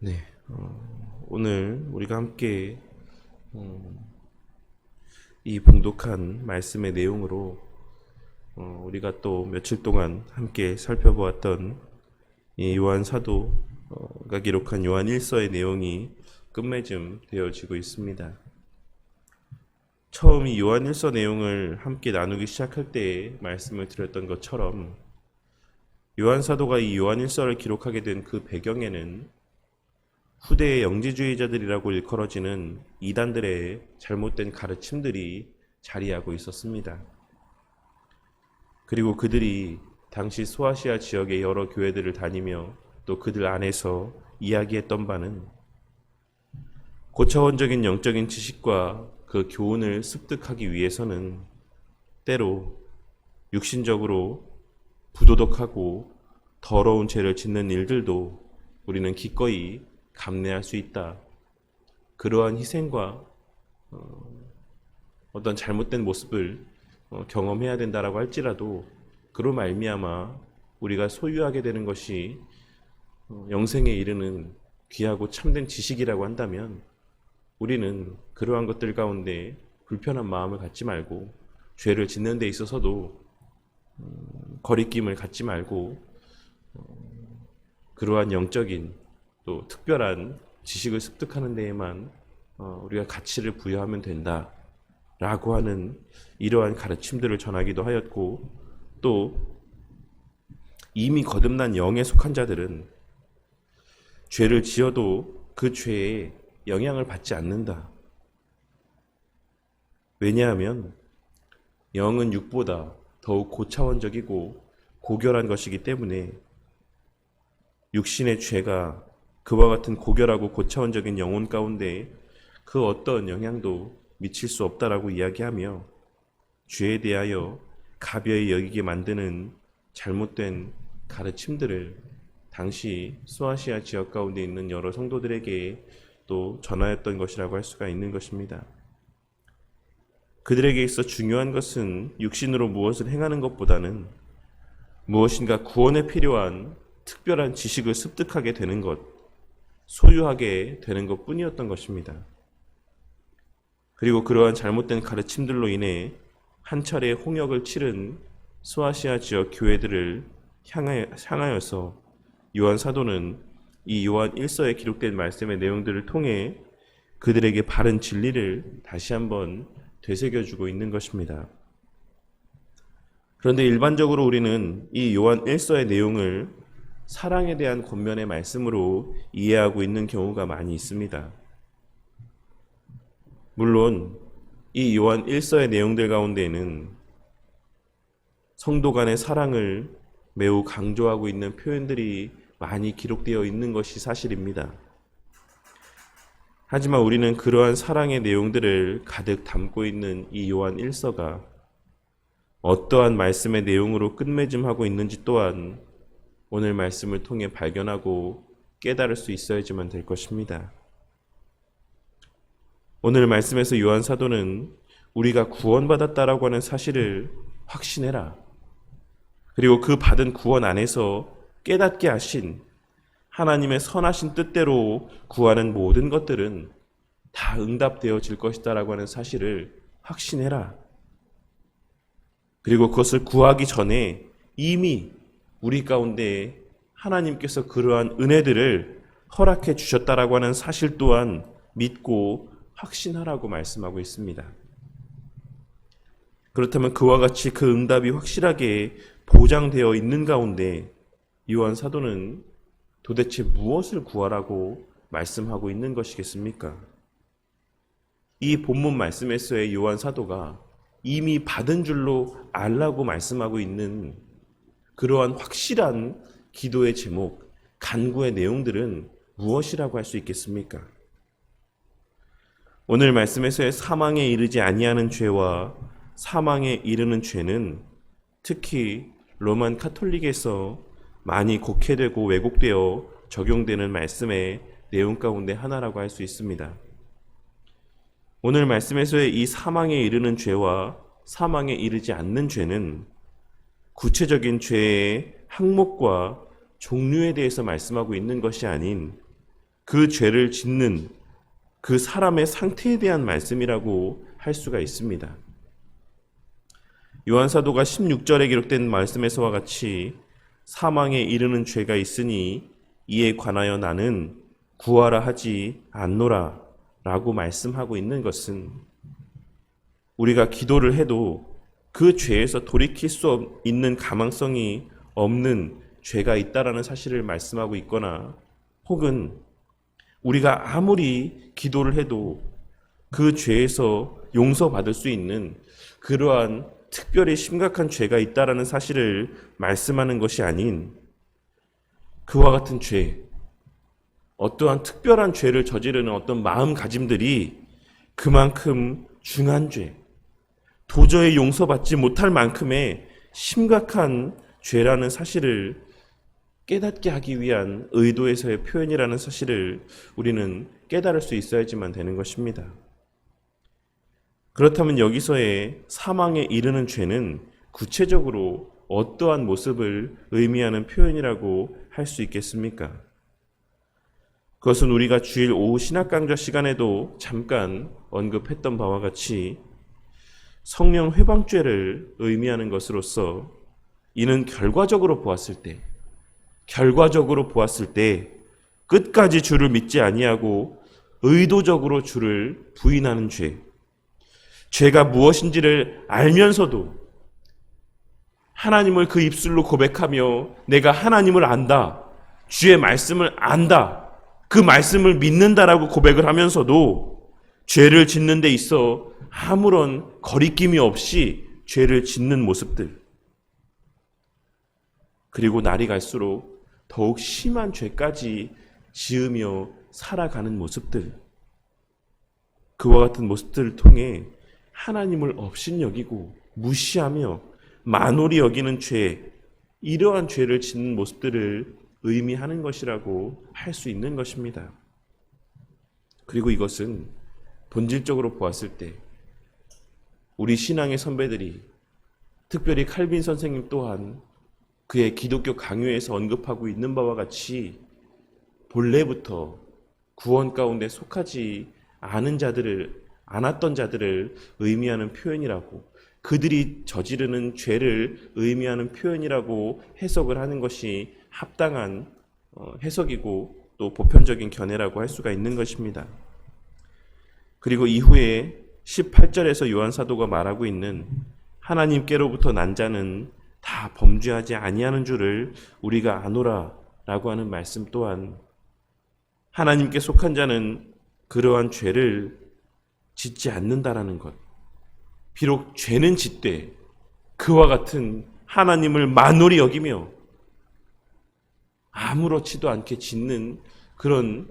네, 오늘 우리가 함께 이 봉독한 말씀의 내용으로 우리가 또 며칠 동안 함께 살펴보았던 이 요한 사도가 기록한 요한 1서의 내용이 끝맺음 되어지고 있습니다. 처음 이 요한 1서 내용을 함께 나누기 시작할 때 말씀을 드렸던 것처럼 요한 사도가 이 요한 1서를 기록하게 된 그 배경에는 후대의 영지주의자들이라고 일컬어지는 이단들의 잘못된 가르침들이 자리하고 있었습니다. 그리고 그들이 당시 소아시아 지역의 여러 교회들을 다니며 또 그들 안에서 이야기했던 바는 고차원적인 영적인 지식과 그 교훈을 습득하기 위해서는 때로 육신적으로 부도덕하고 더러운 죄를 짓는 일들도 우리는 기꺼이 감내할 수 있다. 그러한 희생과 어떤 잘못된 모습을 경험해야 된다라고 할지라도 그로 말미암아 우리가 소유하게 되는 것이 영생에 이르는 귀하고 참된 지식이라고 한다면 우리는 그러한 것들 가운데 불편한 마음을 갖지 말고 죄를 짓는 데 있어서도 거리낌을 갖지 말고 그러한 영적인 또 특별한 지식을 습득하는 데에만 우리가 가치를 부여하면 된다라고 하는 이러한 가르침들을 전하기도 하였고, 또 이미 거듭난 영에 속한 자들은 죄를 지어도 그 죄에 영향을 받지 않는다. 왜냐하면 영은 육보다 더욱 고차원적이고 고결한 것이기 때문에 육신의 죄가 그와 같은 고결하고 고차원적인 영혼 가운데 그 어떤 영향도 미칠 수 없다라고 이야기하며 죄에 대하여 가벼이 여기게 만드는 잘못된 가르침들을 당시 소아시아 지역 가운데 있는 여러 성도들에게 또 전하였던 것이라고 할 수가 있는 것입니다. 그들에게 있어 중요한 것은 육신으로 무엇을 행하는 것보다는 무엇인가 구원에 필요한 특별한 지식을 습득하게 되는 것, 소유하게 되는 것 뿐이었던 것입니다. 그리고 그러한 잘못된 가르침들로 인해 한 차례 홍역을 치른 소아시아 지역 교회들을 향하여서 요한 사도는 이 요한 1서에 기록된 말씀의 내용들을 통해 그들에게 바른 진리를 다시 한번 되새겨주고 있는 것입니다. 그런데 일반적으로 우리는 이 요한 1서의 내용을 사랑에 대한 권면의 말씀으로 이해하고 있는 경우가 많이 있습니다. 물론 이 요한 1서의 내용들 가운데에는 성도 간의 사랑을 매우 강조하고 있는 표현들이 많이 기록되어 있는 것이 사실입니다. 하지만 우리는 그러한 사랑의 내용들을 가득 담고 있는 이 요한 1서가 어떠한 말씀의 내용으로 끝맺음하고 있는지 또한 오늘 말씀을 통해 발견하고 깨달을 수 있어야지만 될 것입니다. 오늘 말씀에서 요한 사도는 우리가 구원받았다라고 하는 사실을 확신해라. 그리고 그 받은 구원 안에서 깨닫게 하신 하나님의 선하신 뜻대로 구하는 모든 것들은 다 응답되어질 것이다라고 하는 사실을 확신해라. 그리고 그것을 구하기 전에 이미 우리 가운데 하나님께서 그러한 은혜들을 허락해 주셨다라고 하는 사실 또한 믿고 확신하라고 말씀하고 있습니다. 그렇다면 그와 같이 그 응답이 확실하게 보장되어 있는 가운데 요한 사도는 도대체 무엇을 구하라고 말씀하고 있는 것이겠습니까? 이 본문 말씀에서의 요한 사도가 이미 받은 줄로 알라고 말씀하고 있는 그러한 확실한 기도의 제목, 간구의 내용들은 무엇이라고 할 수 있겠습니까? 오늘 말씀에서의 사망에 이르지 아니하는 죄와 사망에 이르는 죄는 특히 로만 카톨릭에서 많이 곡해되고 왜곡되어 적용되는 말씀의 내용 가운데 하나라고 할 수 있습니다. 오늘 말씀에서의 이 사망에 이르는 죄와 사망에 이르지 않는 죄는 구체적인 죄의 항목과 종류에 대해서 말씀하고 있는 것이 아닌 그 죄를 짓는 그 사람의 상태에 대한 말씀이라고 할 수가 있습니다. 요한사도가 16절에 기록된 말씀에서와 같이 사망에 이르는 죄가 있으니 이에 관하여 나는 구하라 하지 않노라 라고 말씀하고 있는 것은 우리가 기도를 해도 그 죄에서 돌이킬 수 있는 가망성이 없는 죄가 있다라는 사실을 말씀하고 있거나, 혹은 우리가 아무리 기도를 해도 그 죄에서 용서받을 수 있는 그러한 특별히 심각한 죄가 있다라는 사실을 말씀하는 것이 아닌, 그와 같은 죄, 어떠한 특별한 죄를 저지르는 어떤 마음가짐들이 그만큼 중한 죄, 도저히 용서받지 못할 만큼의 심각한 죄라는 사실을 깨닫게 하기 위한 의도에서의 표현이라는 사실을 우리는 깨달을 수 있어야지만 되는 것입니다. 그렇다면 여기서의 사망에 이르는 죄는 구체적으로 어떠한 모습을 의미하는 표현이라고 할 수 있겠습니까? 그것은 우리가 주일 오후 신학강좌 시간에도 잠깐 언급했던 바와 같이 성령 회방죄를 의미하는 것으로서, 이는 결과적으로 보았을 때 끝까지 주를 믿지 아니하고 의도적으로 주를 부인하는 죄, 죄가 무엇인지를 알면서도 하나님을 그 입술로 고백하며 내가 하나님을 안다, 주의 말씀을 안다, 그 말씀을 믿는다라고 고백을 하면서도 죄를 짓는 데 있어 아무런 거리낌이 없이 죄를 짓는 모습들, 그리고 날이 갈수록 더욱 심한 죄까지 지으며 살아가는 모습들, 그와 같은 모습들을 통해 하나님을 업신여기고 무시하며 만홀히 여기는 죄, 이러한 죄를 짓는 모습들을 의미하는 것이라고 할 수 있는 것입니다. 그리고 이것은 본질적으로 보았을 때 우리 신앙의 선배들이, 특별히 칼빈 선생님 또한 그의 기독교 강요에서 언급하고 있는 바와 같이 본래부터 구원 가운데 속하지 않았던 자들을 의미하는 표현이라고, 그들이 저지르는 죄를 의미하는 표현이라고 해석을 하는 것이 합당한 해석이고 또 보편적인 견해라고 할 수가 있는 것입니다. 그리고 이후에 18절에서 요한사도가 말하고 있는 하나님께로부터 난 자는 다 범죄하지 아니하는 줄을 우리가 아노라 라고 하는 말씀 또한, 하나님께 속한 자는 그러한 죄를 짓지 않는다라는 것, 비록 죄는 짓되 그와 같은 하나님을 만홀히 여기며 아무렇지도 않게 짓는 그런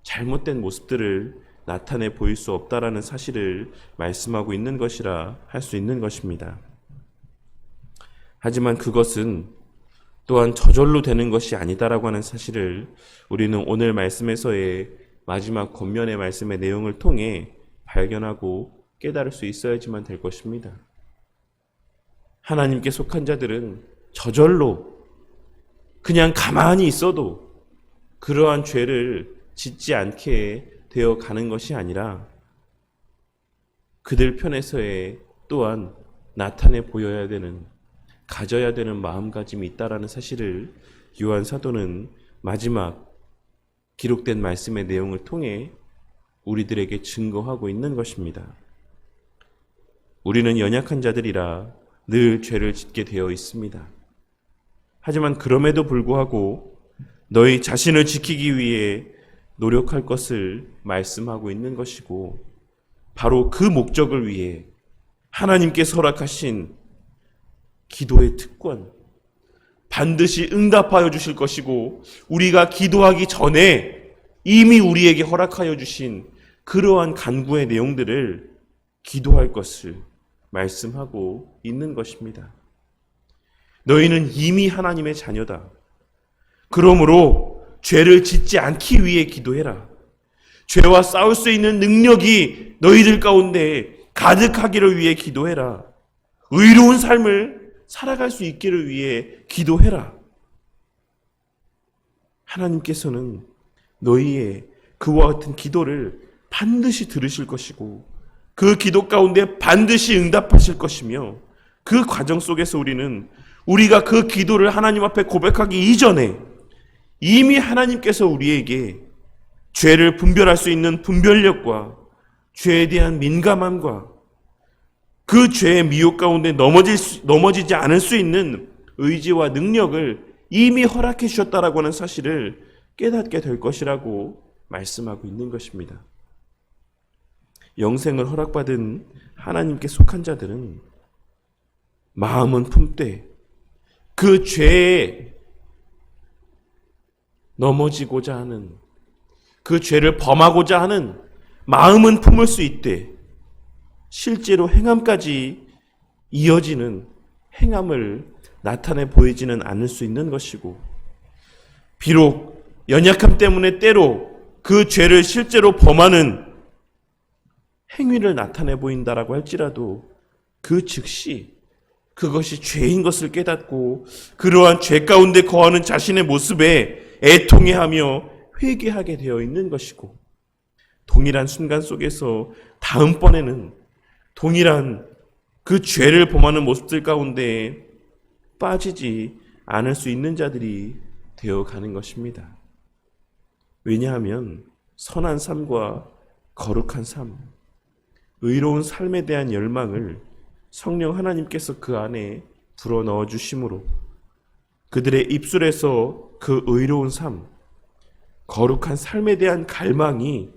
잘못된 모습들을 나타내 보일 수 없다라는 사실을 말씀하고 있는 것이라 할 수 있는 것입니다. 하지만 그것은 또한 저절로 되는 것이 아니다라고 하는 사실을 우리는 오늘 말씀에서의 마지막 권면의 말씀의 내용을 통해 발견하고 깨달을 수 있어야지만 될 것입니다. 하나님께 속한 자들은 저절로 그냥 가만히 있어도 그러한 죄를 짓지 않게 되어 가는 것이 아니라 그들 편에서의 또한 나타내 보여야 되는, 가져야 되는 마음가짐이 있다라는 사실을 요한 사도는 마지막 기록된 말씀의 내용을 통해 우리들에게 증거하고 있는 것입니다. 우리는 연약한 자들이라 늘 죄를 짓게 되어 있습니다. 하지만 그럼에도 불구하고 너희 자신을 지키기 위해 노력할 것을 말씀하고 있는 것이고, 바로 그 목적을 위해 하나님께서 허락하신 기도의 특권, 반드시 응답하여 주실 것이고, 우리가 기도하기 전에 이미 우리에게 허락하여 주신 그러한 간구의 내용들을 기도할 것을 말씀하고 있는 것입니다. 너희는 이미 하나님의 자녀다. 그러므로 죄를 짓지 않기 위해 기도해라. 죄와 싸울 수 있는 능력이 너희들 가운데 가득하기를 위해 기도해라. 의로운 삶을 살아갈 수 있기를 위해 기도해라. 하나님께서는 너희의 그와 같은 기도를 반드시 들으실 것이고 그 기도 가운데 반드시 응답하실 것이며 그 과정 속에서 우리가 그 기도를 하나님 앞에 고백하기 이전에 이미 하나님께서 우리에게 죄를 분별할 수 있는 분별력과 죄에 대한 민감함과 그 죄의 미혹 가운데 넘어지지 않을 수 있는 의지와 능력을 이미 허락해 주셨다라고 하는 사실을 깨닫게 될 것이라고 말씀하고 있는 것입니다. 영생을 허락받은 하나님께 속한 자들은 마음은 품되 그 죄에 넘어지고자 하는 그 죄를 범하고자 하는 마음은 품을 수 있되 실제로 행함까지 이어지는 행함을 나타내 보이지는 않을 수 있는 것이고 비록 연약함 때문에 때로 그 죄를 실제로 범하는 행위를 나타내 보인다라고 할지라도 그 즉시 그것이 죄인 것을 깨닫고 그러한 죄 가운데 거하는 자신의 모습에 애통해하며 회개하게 되어 있는 것이고 동일한 순간 속에서 다음번에는 동일한 그 죄를 범하는 모습들 가운데 빠지지 않을 수 있는 자들이 되어가는 것입니다. 왜냐하면 선한 삶과 거룩한 삶, 의로운 삶에 대한 열망을 성령 하나님께서 그 안에 불어넣어 주심으로 그들의 입술에서 그 의로운 삶, 거룩한 삶에 대한 갈망이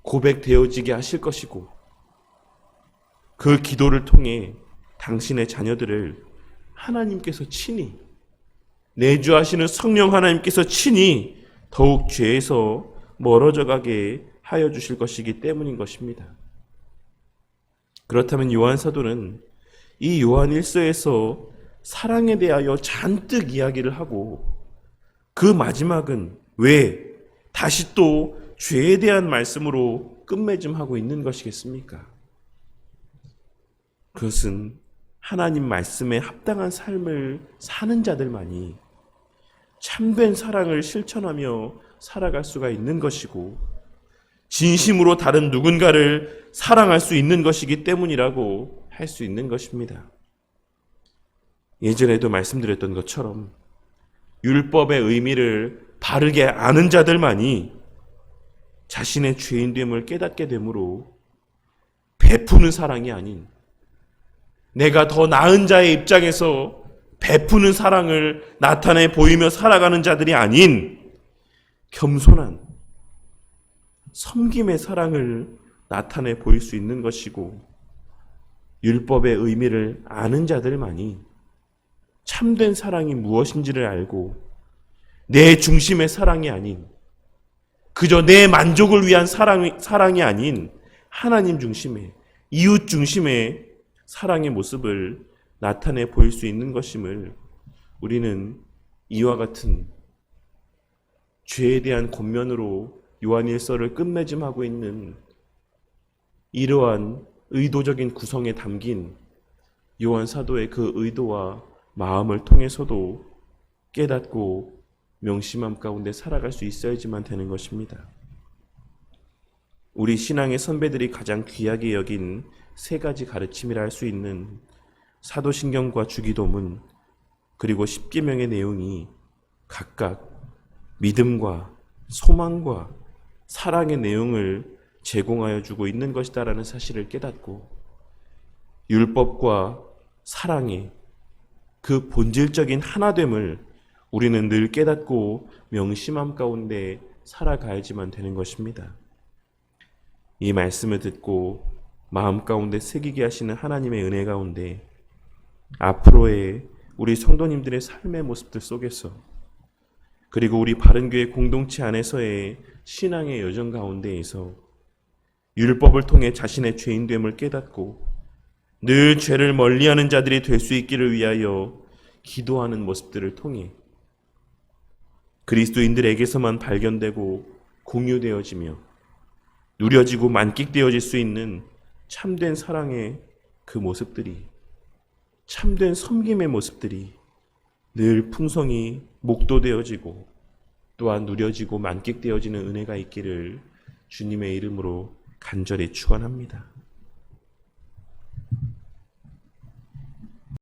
고백되어지게 하실 것이고 그 기도를 통해 당신의 자녀들을 하나님께서 친히 내주하시는 성령 하나님께서 친히 더욱 죄에서 멀어져 가게 하여 주실 것이기 때문인 것입니다. 그렇다면 요한 사도는 이 요한 1서에서 사랑에 대하여 잔뜩 이야기를 하고 그 마지막은 왜 다시 또 죄에 대한 말씀으로 끝맺음하고 있는 것이겠습니까? 그것은 하나님 말씀에 합당한 삶을 사는 자들만이 참된 사랑을 실천하며 살아갈 수가 있는 것이고 진심으로 다른 누군가를 사랑할 수 있는 것이기 때문이라고 할 수 있는 것입니다. 예전에도 말씀드렸던 것처럼 율법의 의미를 바르게 아는 자들만이 자신의 죄인됨을 깨닫게 되므로 베푸는 사랑이 아닌 내가 더 나은 자의 입장에서 베푸는 사랑을 나타내 보이며 살아가는 자들이 아닌 겸손한 섬김의 사랑을 나타내 보일 수 있는 것이고 율법의 의미를 아는 자들만이 참된 사랑이 무엇인지를 알고 내 중심의 사랑이 아닌 그저 내 만족을 위한 사랑이 아닌 하나님 중심의 이웃 중심의 사랑의 모습을 나타내 보일 수 있는 것임을 우리는 이와 같은 죄에 대한 권면으로 요한일서를 끝맺음하고 있는 이러한 의도적인 구성에 담긴 요한 사도의 그 의도와 마음을 통해서도 깨닫고 명심함 가운데 살아갈 수 있어야지만 되는 것입니다. 우리 신앙의 선배들이 가장 귀하게 여긴 세 가지 가르침이라 할 수 있는 사도신경과 주기도문 그리고 십계명의 내용이 각각 믿음과 소망과 사랑의 내용을 제공하여 주고 있는 것이다라는 사실을 깨닫고 율법과 사랑의 그 본질적인 하나됨을 우리는 늘 깨닫고 명심함 가운데 살아가야지만 되는 것입니다. 이 말씀을 듣고 마음 가운데 새기게 하시는 하나님의 은혜 가운데 앞으로의 우리 성도님들의 삶의 모습들 속에서 그리고 우리 바른교회 공동체 안에서의 신앙의 여정 가운데에서 율법을 통해 자신의 죄인됨을 깨닫고 늘 죄를 멀리하는 자들이 될 수 있기를 위하여 기도하는 모습들을 통해 그리스도인들에게서만 발견되고 공유되어지며 누려지고 만끽되어질 수 있는 참된 사랑의 그 모습들이 참된 섬김의 모습들이 늘 풍성히 목도되어지고 또한 누려지고 만끽되어지는 은혜가 있기를 주님의 이름으로 간절히 축원합니다.